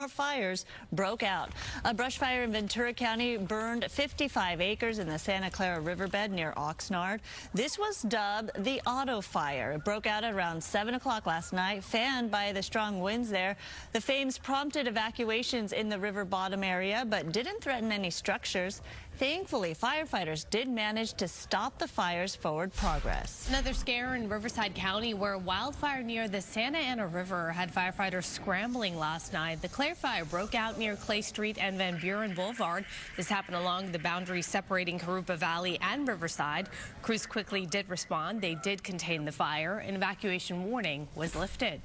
Fires broke out. A brush fire in Ventura County burned 55 acres in the Santa Clara riverbed near Oxnard. This was dubbed the auto fire. It broke out at around 7 o'clock last night, fanned by the strong winds there. The flames prompted evacuations in the river bottom area, but didn't threaten any structures. Thankfully, firefighters did manage to stop the fire's forward progress. Another scare in Riverside County, where a wildfire near the Santa Ana River had firefighters scrambling last night. The Clare fire broke out near Clay Street and Van Buren Boulevard. This happened along the boundary separating Carupa Valley and Riverside. Crews quickly did respond. They did contain the fire. An evacuation warning was lifted.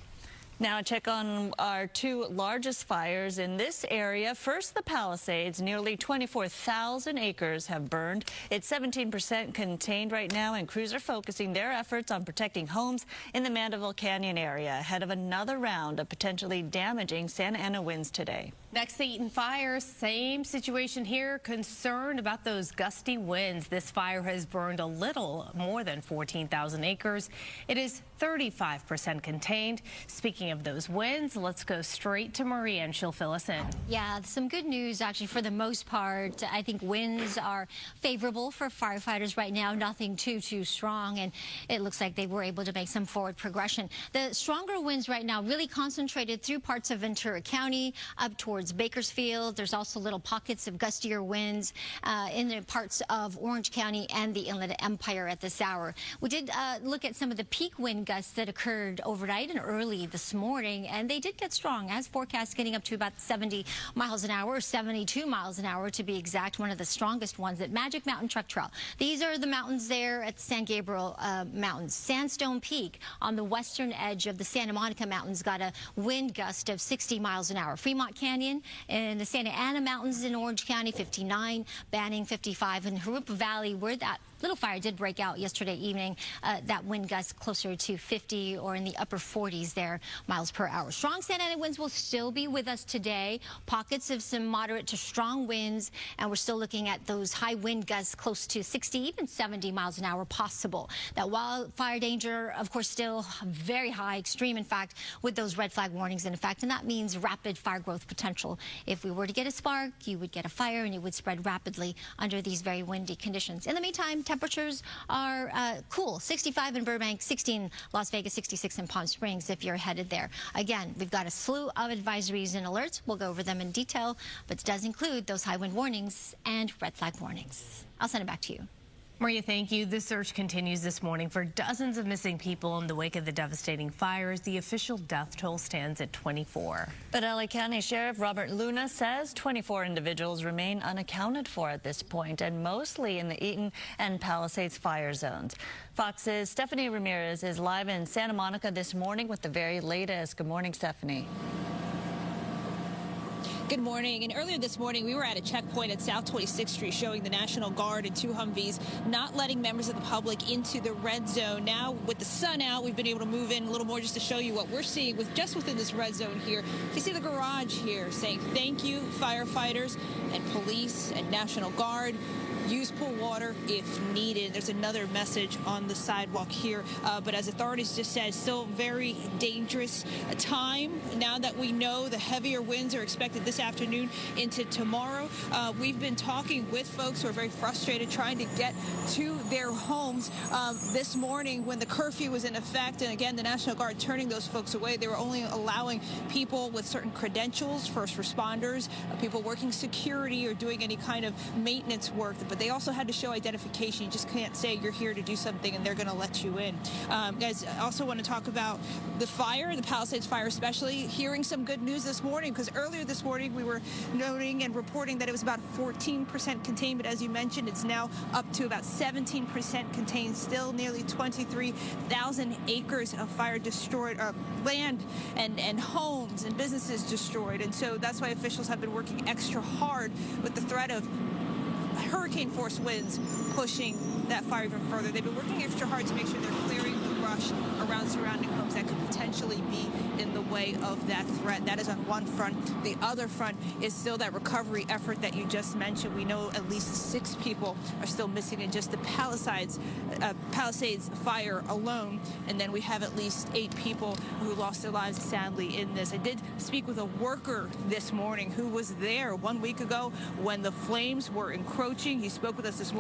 Now check on our two largest fires in this area. First, the Palisades. Nearly 24,000 acres have burned. It's 17% contained right now, and crews are focusing their efforts on protecting homes in the Mandeville Canyon area ahead of another round of potentially damaging Santa Ana winds today. Next, the Eaton fire. Same situation here. Concerned about those gusty winds. This fire has burned a little more than 14,000 acres. It is 35% contained. Speaking of those winds, let's go straight to Maria and she'll fill us in. Yeah, some good news actually for the most part. I think winds are favorable for firefighters right now, nothing too strong, and it looks like they were able to make some forward progression. The stronger winds right now really concentrated through parts of Ventura County up towards Bakersfield. There's also little pockets of gustier winds in the parts of Orange County and the Inland Empire at this hour. We did look at some of the peak wind gusts that occurred overnight and early this morning, and they did get strong, as forecast, getting up to about 70 miles an hour, 72 miles an hour to be exact. One of the strongest ones at Magic Mountain Truck Trail. These are the mountains there at the San Gabriel Mountains. Sandstone Peak on the western edge of the Santa Monica Mountains got a wind gust of 60 miles an hour. Fremont Canyon in the Santa Ana Mountains in Orange County, 59, Banning 55, and Carupa Valley, where that little fire did break out yesterday evening, that wind gust closer to 50 or in the upper 40s there miles per hour. Strong Santa Ana winds will still be with us today. Pockets of some moderate to strong winds, and we're still looking at those high wind gusts close to 60, even 70 miles an hour possible. That wildfire danger, of course, still very high, extreme, in fact, with those red flag warnings in effect, and that means rapid fire growth potential. If we were to get a spark, you would get a fire, and it would spread rapidly under these very windy conditions. In the meantime, temperatures are cool. 65 in Burbank, 16 Las Vegas, 66 in Palm Springs if you're headed there. Again, we've got a slew of advisories and alerts. We'll go over them in detail, but it does include those high wind warnings and red flag warnings. I'll send it back to you. Maria, thank you. The search continues this morning for dozens of missing people in the wake of the devastating fires. The official death toll stands at 24. But LA County Sheriff Robert Luna says 24 individuals remain unaccounted for at this point, and mostly in the Eaton and Palisades fire zones. Fox's Stephanie Ramirez is live in Santa Monica this morning with the very latest. Good morning, Stephanie. Good morning. And earlier this morning, we were at a checkpoint at South 26th Street showing the National Guard and two Humvees not letting members of the public into the red zone. Now, with the sun out, we've been able to move in a little more just to show you what we're seeing with just within this red zone here. You see the garage here saying thank you, firefighters and police and National Guard. Use pool water if needed. There's another message on the sidewalk here, but as authorities just said, still very dangerous time. Now that we know the heavier winds are expected this afternoon into tomorrow, we've been talking with folks who are very frustrated trying to get to their homes. This morning when the curfew was in effect, and again, the National Guard turning those folks away, they were only allowing people with certain credentials, first responders, people working security or doing any kind of maintenance work, but they also had to show identification. You just can't say you're here to do something and they're going to let you in. Guys, I also want to talk about the fire, the Palisades fire especially. Hearing some good news this morning, because earlier this morning we were noting and reporting that it was about 14% contained, but as you mentioned, it's now up to about 17% contained. Still nearly 23,000 acres of fire destroyed, land and homes and businesses destroyed. And so that's why officials have been working extra hard with the threat of hurricane force winds pushing that fire even further. They've been working extra hard to make sure they're clearing the brush brush around surrounding homes that could potentially be in the way of that threat. That is on one front. The other front is still that recovery effort that you just mentioned. We know at least 6 people are still missing in just the Palisades fire alone, and then we have at least 8 people who lost their lives sadly in this. I did speak with a worker this morning who was there 1 week ago when the flames were encroaching. He spoke with us this morning.